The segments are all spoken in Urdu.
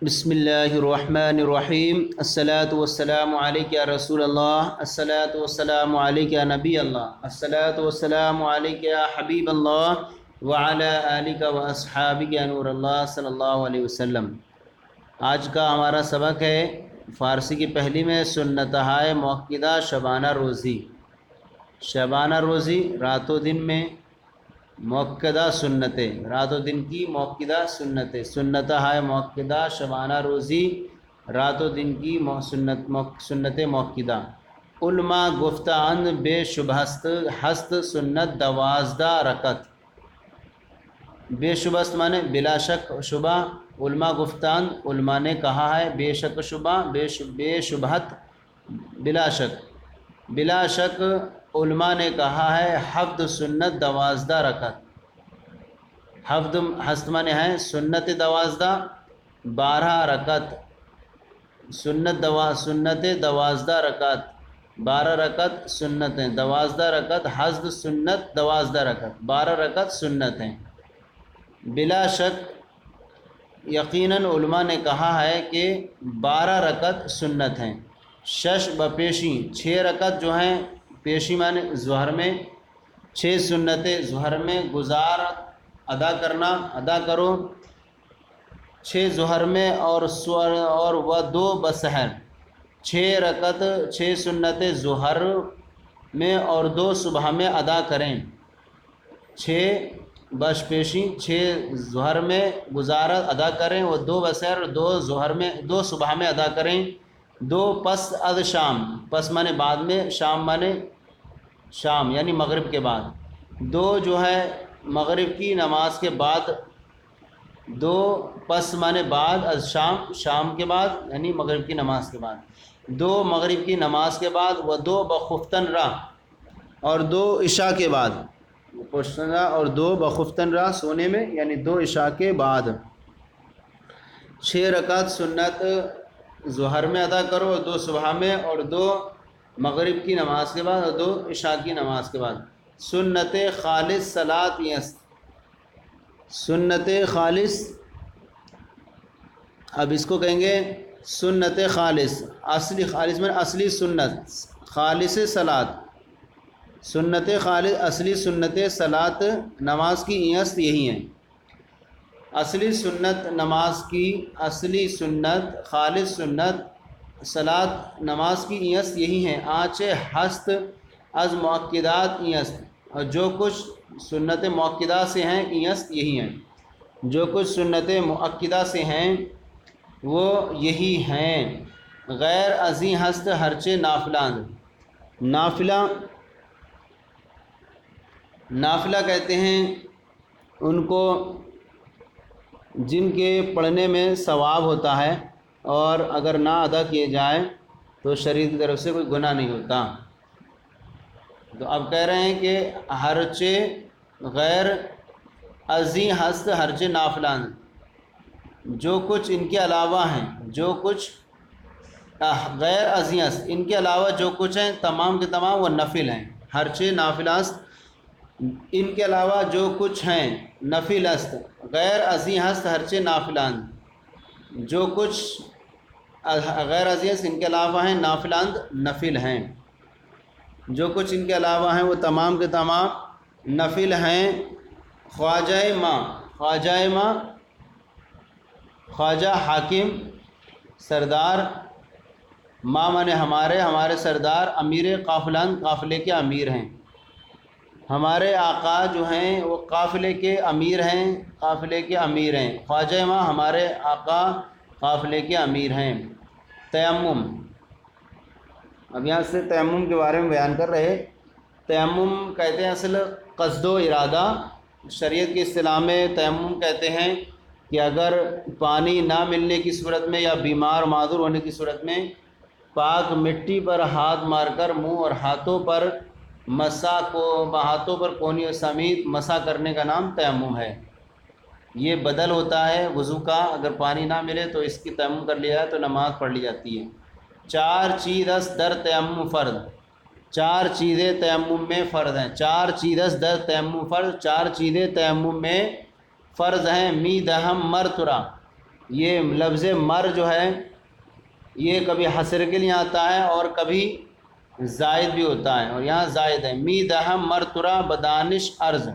بسم اللہ الرحمن الرحیم الصلاۃ والسلام علیک یا رسول اللہ، الصلاۃ والسلام علیک یا نبی اللہ، الصلاۃ والسلام علیک یا حبیب اللہ وعلی آلک و اصحابک یا نور اللہ صلی اللہ علیہ وسلم۔ آج کا ہمارا سبق ہے فارسی کی پہلی میں سنتہائے موقدہ شبانہ روزی۔ شبانہ روزی رات و دن میں موقدہ سنتیں، رات و دن کی موقدہ سنتیں، سنتہائے موقدہ شبانہ روزی رات و دن کی سنت موقدہ۔ علماء گفتند بے شبہ ہست سنت 12 رکعت۔ بے شبہ مانے بلا شک شبہ، علماء گفتند علماء نے کہا ہے، بے شک شبہ، بے شبہت بلا شک، بلا شک علماء نے کہا ہے حفظ سنت 12 رکعت۔ حفظ ہست مانے ہے سنت 12 رکعت، سنت 12 رکعت، 12 رکعت سنتیں، 12 رکعت حفظ سنت 12 رکعت، 12 رکعت سنتیں۔ بلا شک یقیناً علماء نے کہا ہے کہ 12 رکعت سنت ہیں۔ شش بپیشی، 6 رکعت جو ہیں پیشی مانے ظہر میں، 6 سنتیں ظہر میں گزار ادا کرو، 6 ظہر میں اور و 2 بسحر، 6 رکعت 6 سنتیں ظہر میں اور 2 صبح میں ادا کریں۔ 6 بش پیشی، 6 ظہر میں گزارا ادا کریں، وہ 2 بسحر 2 ظہر میں 2 صبح میں ادا کریں۔ 2 پس از شام، پس مانے بعد میں، شام مانے شام یعنی مغرب کے بعد، 2 جو ہے مغرب کی نماز کے بعد، 2 پس مانے بعد از شام، شام کے بعد یعنی مغرب کی نماز کے بعد، 2 مغرب کی نماز کے بعد، و 2 بخفتن راہ، اور 2 عشاء کے بعد، اور 2 بخفتن راہ سونے میں یعنی 2 عشاء کے بعد۔ 6 رکعت سنت ظہر میں ادا کرو، 2 صبح میں اور 2 مغرب کی نماز کے بعد اور 2 عشاء کی نماز کے بعد۔ سنت خالص صلاۃ یست، سنت خالص، اب اس کو کہیں گے سنت خالص، اصلی خالص میں اصلی سنت، خالص صلاۃ، سنت خالص اصلی سنت صلاۃ نماز کی یست یہی ہیں۔ اصلی سنت نماز کی، اصلی سنت خالص سنت صلاۃ نماز کی یست یہی ہیں۔ آنچ ہست از موقدات یست، اور جو کچھ سنت موقدہ سے ہیں یست یہی ہیں، جو کچھ سنت موقدہ سے ہیں وہ یہی ہیں۔ غیر ازیں ہست ہرچے نافلاند، نافلہ کہتے ہیں ان کو جن کے پڑھنے میں ثواب ہوتا ہے اور اگر نہ ادا کیے جائے تو شریعت کی طرف سے کوئی گناہ نہیں ہوتا۔ تو اب کہہ رہے ہیں کہ ہرچے غیر ازیں ہست ہرچے نافلاند، جو کچھ ان کے علاوہ ہیں، جو کچھ غیر ازیں ہست ان کے علاوہ جو کچھ ہیں تمام کے تمام وہ نفل ہیں۔ ہرچے نافلاست، ان کے علاوہ جو کچھ ہیں نفل است، غیر ازیں ہست ہرچے نافلاند، جو کچھ غیر ازیں ہست ان کے علاوہ ہیں نافلاند نفل ہیں، جو کچھ ان کے علاوہ ہیں وہ تمام کے تمام نفل ہیں۔ خواجہ ماں، خواجہ حاکم سردار، ماں مانے ہمارے سردار، امیر قافلان قافلے کے امیر ہیں، ہمارے آقا جو ہیں وہ قافلے کے امیر ہیں، قافلے کے امیر ہیں۔ خواجہ ماں ہمارے آقا قافلے کے امیر ہیں۔ تیمم، اب یہاں سے تیمم کے بارے میں بیان کر رہے۔ تیمم کہتے ہیں اصل قصد و ارادہ، شریعت کی اصطلاح میں تیمم کہتے ہیں کہ اگر پانی نہ ملنے کی صورت میں یا بیمار معذور ہونے کی صورت میں پاک مٹی پر ہاتھ مار کر منہ اور ہاتھوں پر ہاتھوں پر کونی سمیت مسح کرنے کا نام تیمم ہے۔ یہ بدل ہوتا ہے وضو کا، اگر پانی نہ ملے تو اس کی تیمم کر لیا جائے تو نماز پڑھ لی جاتی ہے۔ 4 چیز در تیمم فرض، 4 چیزیں تیمم میں فرض ہیں، 4 چیز در تیمم فرض، 4 چیزیں تیمم میں فرض ہیں۔ می دہم مرترا، یہ لفظ مر جو ہے یہ کبھی حصر کے لیے آتا ہے اور کبھی زائد بھی ہوتا ہے، اور یہاں زائد ہے۔ می دہم مر ترا بدانش عرض۔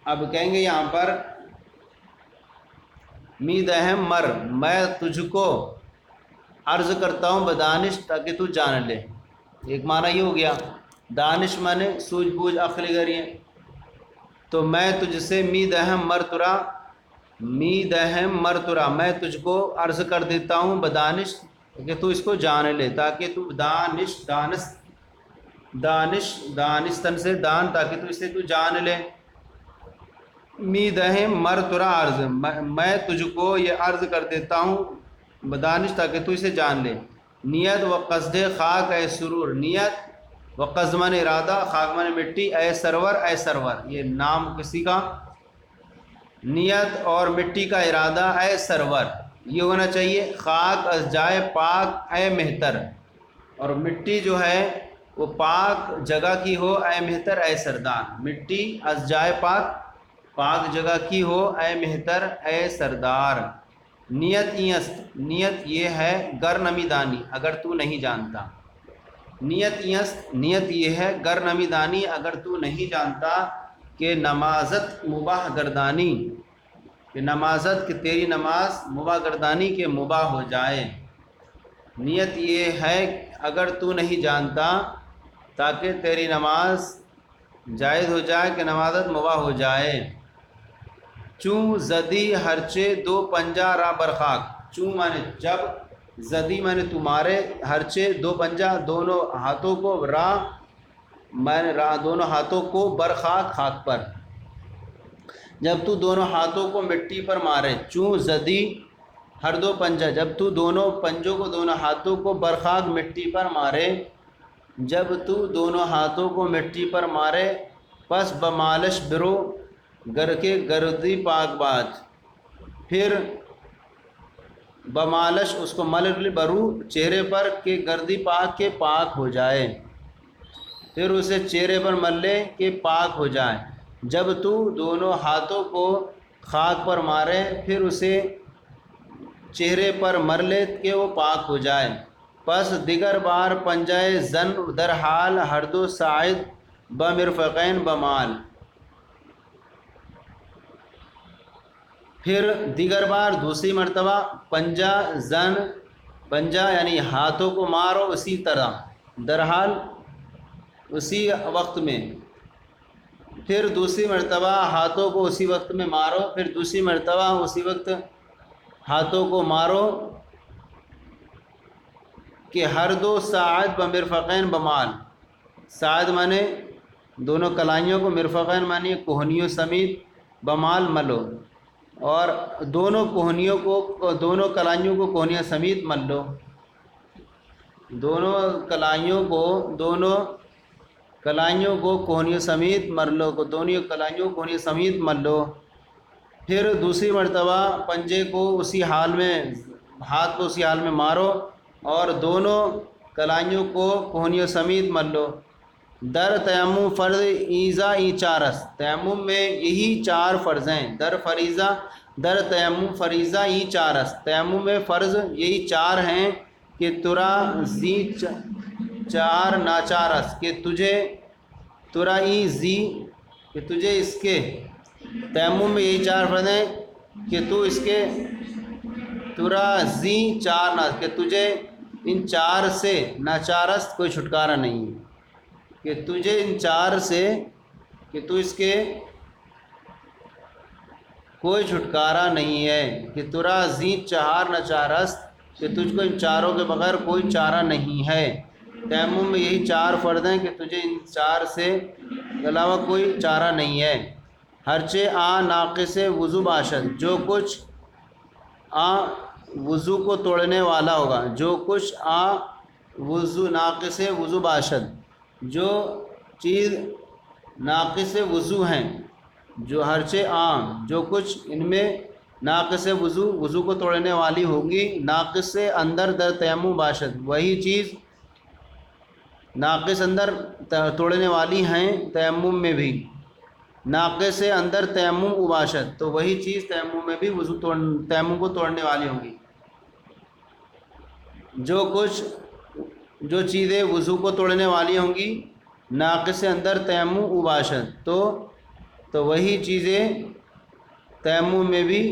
اب کہیں گے یہاں پر می دہم مر، میں تجھ کو عرض کرتا ہوں بدانش تاکہ تو جان لے۔ ایک معنی یہ ہو گیا، دانش مانے سوجھ بوجھ عقل گری ہے، تو میں تجھ سے می دہم مر ترا، می دہم مر ترا، میں تجھ کو عرض کر دیتا ہوں بدانش کہ تو اس کو جان لے، تاکہ تو دانش دانستن سے دان، تاکہ تو اسے تو جان لے۔ می دہم مر ترا عرض، میں تجھ کو یہ عرض کر دیتا ہوں بدانش تاکہ تو اسے جان لے۔ نیت و قصد خاک اے سرور، نیت و قصد من ارادہ، خاک من مٹی، اے سرور اے سرور، یہ نام کسی کا، نیت اور مٹی کا ارادہ اے سرور یہ ہونا چاہیے۔ خاک از جائے پاک اے مہتر، اور مٹی جو ہے وہ پاک جگہ کی ہو اے مہتر اے سردار، مٹی از جائے پاک جگہ کی ہو اے مہتر اے سردار۔ نیت ایست، نیت یہ ہے گر نمی دانی اگر تو نہیں جانتا، نیت ایست، نیت یہ ہے گر نمی دانی اگر تو نہیں جانتا کہ نمازت مباح گردانی، کہ نمازت کہ تیری نماز مباح گردانی کے مباح ہو جائے۔ نیت یہ ہے اگر تو نہیں جانتا تاکہ تیری نماز جائز ہو جائے کہ نمازت مباح ہو جائے۔ چوں زدی ہرچے دو پنجہ را برخاک، چوں مانے جب، زدی مانے تمہارے، ہرچے دو پنجہ دونوں ہاتھوں کو، را مانے دونوں ہاتھوں کو، برخاک خاک پر، جب تو دونوں ہاتھوں کو مٹی پر مارے۔ چوں زدی ہر دو پنجہ، جب تو دونوں پنجوں کو، دونوں ہاتھوں کو، برخاک مٹی پر مارے، جب تو دونوں ہاتھوں کو مٹی پر مارے، پس بمالش برو گر کے گردی پاک باز، پھر بمالش اس کو مل برو چہرے پر کہ گردی پاک کے پاک ہو جائے، پھر اسے چہرے پر مل لے کہ پاک ہو جائے۔ جب تو دونوں ہاتھوں کو خاک پر مارے پھر اسے چہرے پر مر لے کہ وہ پاک ہو جائے۔ پس دیگر بار پنجائے زن در حال ہر دو ساعد بمرفقین بمال، پھر دیگر بار دوسری مرتبہ پنجہ زن، پنجہ یعنی ہاتھوں کو مارو اسی طرح، در حال اسی وقت میں، پھر دوسری مرتبہ ہاتھوں کو اسی وقت میں مارو، پھر دوسری مرتبہ اسی وقت ہاتھوں کو مارو کہ ہر دو ساعد بمرفقین بمال، ساعد مانے دونوں کلائیوں کو، مرفقین مانے کوہنیوں سمیت، بمال ملو، اور دونوں کوہنیوں کو، دونوں کلائیوں کو کوہنیوں سمیت مل لو، دونوں کلائیوں کو کوہنیوں سمیت مر لو، دونوں کلائیوں کو کوہنیوں سمیت مل لو۔ پھر دوسری مرتبہ پنجے کو اسی حال میں، ہاتھ کو اسی حال میں مارو اور دونوں کلائیوں کو کوہنیوں سمیت مل لو۔ در تیمم فرض ایزا ای چارس، تیمم میں یہی چار فرض ہیں۔ در فریضہ، در تیمم فریضہ ای چارس، تیمم میں فرض یہی چار ہیں کہ ترا زی چار ناچارس، کہ تجھے، ترا ای زی کہ تجھے اس کے، تیمم میں یہی چار فرض ہیں کہ تو اس کے، ترا زی چار نا کہ تجھے ان چار سے، ناچارس کوئی چھٹکارا نہیں ہے، کہ تجھے ان چار سے، کہ تو اس کے کوئی چھٹکارا نہیں ہے، کہ ترا زی چہار ناچارس، کہ تجھ کو ان چاروں کے بغیر کوئی چارہ نہیں ہے۔ تیمم میں یہی چار فرض ہیں کہ تجھے ان چار سے علاوہ کوئی چارہ نہیں ہے۔ ہرچے آ ناقص وضو باشد، جو کچھ آ وضو کو توڑنے والا ہوگا، جو کچھ آ وضو ناقص وضو باشد، جو چیز ناقص وضو ہیں، جو ہرچے عام، جو کچھ ان میں ناقص وضو، وضو کو توڑنے والی ہوگی، ناقص اندر در تیمم باشد، وہی چیز ناقص اندر توڑنے والی ہیں تیمم میں بھی۔ ناقص سے اندر تیمم اباشت، تو وہی چیز تیمم میں بھی تیمم کو توڑنے والی ہوں گی۔ جو چیزیں وضو کو توڑنے والی ہوں گی ناقص سے اندر تیمم اباشت، تو وہی چیزیں تیمم میں بھی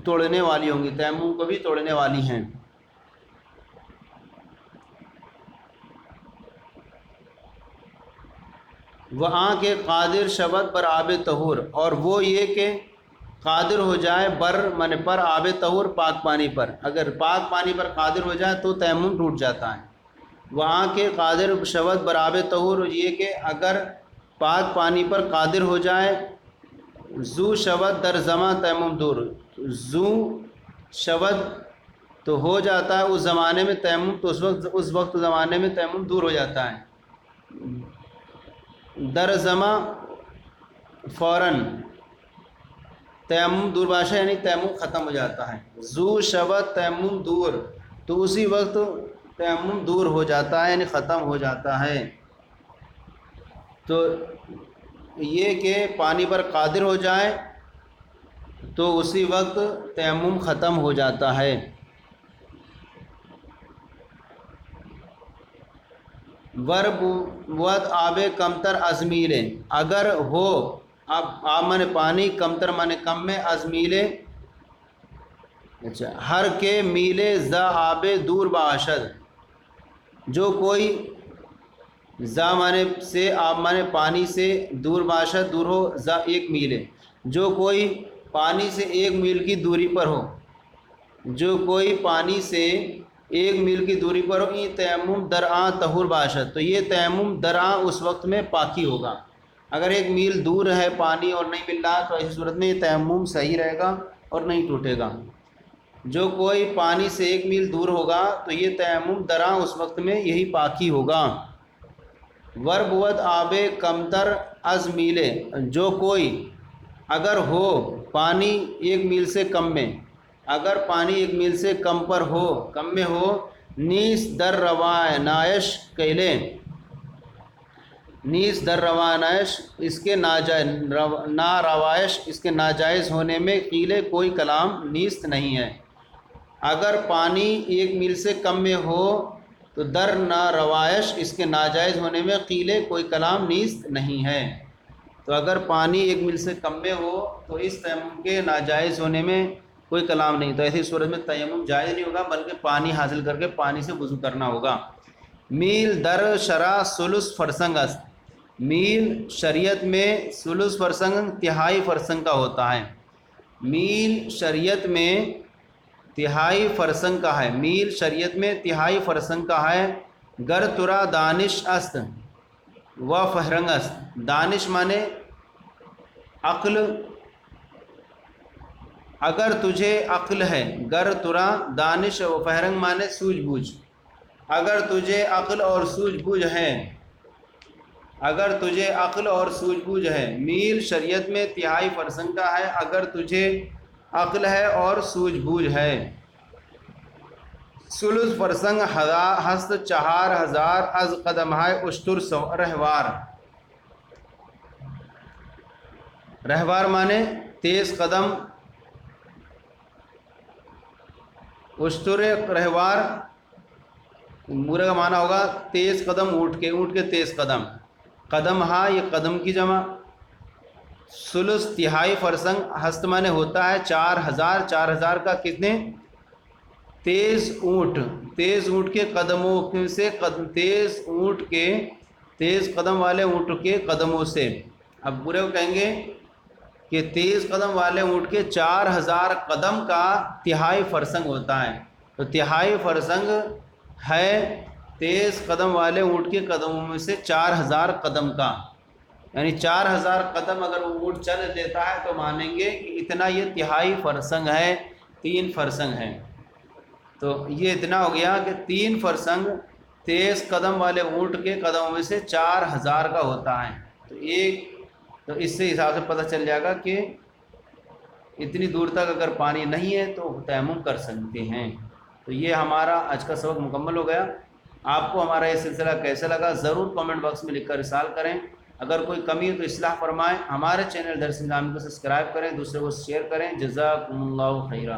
توڑنے والی ہوں گی، تیمم کو بھی توڑنے والی ہیں۔ وہاں کے قادر شبت پر آب طہور، اور وہ یہ کہ قادر ہو جائے پر آب طہور پاک پانی پر، اگر پاک پانی پر قادر ہو جائے تو تیمم ٹوٹ جاتا ہے۔ وہاں کے قادر شبت بر آب طہور، یہ کہ اگر پاک پانی پر قادر ہو جائے، زو شبت در زماں تیمم دور، زو شبت تو ہو جاتا ہے اس زمانے میں تیمم، تو اس وقت زمانے میں تیمم دور ہو جاتا ہے۔ در زماں فوراً تیمم دور باشا یعنی تیمم ختم ہو جاتا ہے۔ زو شبت تیمم دور، تو اسی وقت تیمم دور ہو جاتا ہے یعنی ختم ہو جاتا ہے۔ تو یہ کہ پانی پر قادر ہو جائے تو اسی وقت تیمم ختم ہو جاتا ہے۔ ورب ود آب کمتر ازمیلے، اگر ہو اب آب من پانی، کمتر من کم میں، ازمیلے اچھا ہر کے میلے زا آب دور باشد، جو کوئی زا مانے سے آب مانے پانی سے دور باشد دور ہو، زا ایک میلے، جو کوئی پانی سے ایک میل کی دوری پر ہو، جو کوئی پانی سے ایک میل کی دوری پر ہو، یہ تیمم درآں طہور باشد، تو یہ تیمم درآں اس وقت میں پاکی ہوگا۔ اگر ایک میل دور ہے پانی اور نہیں مل رہا تو ایسی صورت میں یہ تیمم صحیح رہے گا اور نہیں ٹوٹے گا۔ جو کوئی پانی سے ایک میل دور ہوگا تو یہ تیمم درآں اس وقت میں یہی پاکی ہوگا۔ ورب ود آب کمتر از میلے، جو کوئی اگر ہو پانی ایک میل سے کم میں، اگر پانی ایک میل سے کم پر ہو، کم میں ہو، نیس در روانائش کیلے، نیس در روانائش اس کے ناروائش اس کے ناجائز ہونے میں قیلے کوئی کلام نیست نہیں ہے۔ اگر پانی ایک میل سے کم میں ہو تو در ناروائش اس کے ناجائز ہونے میں قیلے کوئی کلام نیست نہیں ہے۔ تو اگر پانی ایک میل سے کم میں ہو تو اس تیمم کے ناجائز ہونے میں کوئی کلام نہیں، تو ایسی صورت میں تیمم جائز نہیں ہوگا بلکہ پانی حاصل کر کے پانی سے وضو کرنا ہوگا۔ میل در شرع ثلث فرسنگ است، میل شریعت میں ثلث فرسنگ تہائی فرسنگ کا ہوتا ہے۔ میل شریعت میں تہائی فرسنگ کا ہے، میل شریعت میں تہائی فرسنگ کا ہے۔ گر ترا دانش است و فہرنگ است، دانش مانے عقل، اگر تجھے عقل ہے، گر ترا دانش و فہرنگ مانے سوجھ بوجھ، اگر تجھے عقل اور سوجھ بوجھ ہے، اگر تجھے عقل اور سوجھ بوجھ ہے۔ میل شریعت میں تہائی فرسنگ کا ہے اگر تجھے عقل ہے اور سوجھ بوجھ ہے۔ ثلث فرسنگ ہست 4000 از قدم ہے اشتر رہوار، رہوار مانے تیز قدم، اشتر رہوار مورے کا معنی ہوگا تیز قدم، اونٹ کے تیز قدم، قدم ہا یہ قدم کی جمع، ثلث تہائی فرسنگ، ہست مانے ہوتا ہے 4000، 4000 کا کتنے؟ تیز اونٹ، تیز اونٹ کے قدموں سے، تیز قدم والے اونٹ کے قدموں سے۔ اب پورے کو کہیں گے کہ تیز قدم والے اونٹ کے 4000 قدم کا تہائی فرسنگ ہوتا ہے، تو تہائی فرسنگ ہے تیز قدم والے اونٹ کے قدموں میں سے 4000 قدم کا، یعنی 4000 قدم اگر وہ اونٹ چل دیتا ہے تو مانیں گے کہ اتنا یہ تہائی فرسنگ ہے، 3 فرسنگ ہے۔ تو یہ اتنا ہو گیا کہ 3 فرسنگ تیز قدم والے اونٹ کے قدموں میں سے 4000 کا ہوتا ہے، تو اس سے حساب سے پتہ چل جائے گا کہ اتنی دور تک اگر پانی نہیں ہے تو تیمم کر سکتے ہیں۔ تو یہ ہمارا آج کا سبق مکمل ہو گیا۔ آپ کو ہمارا یہ سلسلہ کیسا لگا ضرور کامنٹ باکس میں لکھ کر ارسال کریں۔ اگر کوئی کمی ہو تو اصلاح فرمائیں. ہمارے چینل درس نظامی کو سبسکرائب کریں، دوسرے کو شیئر کریں. جزاکم اللہ خیرہ.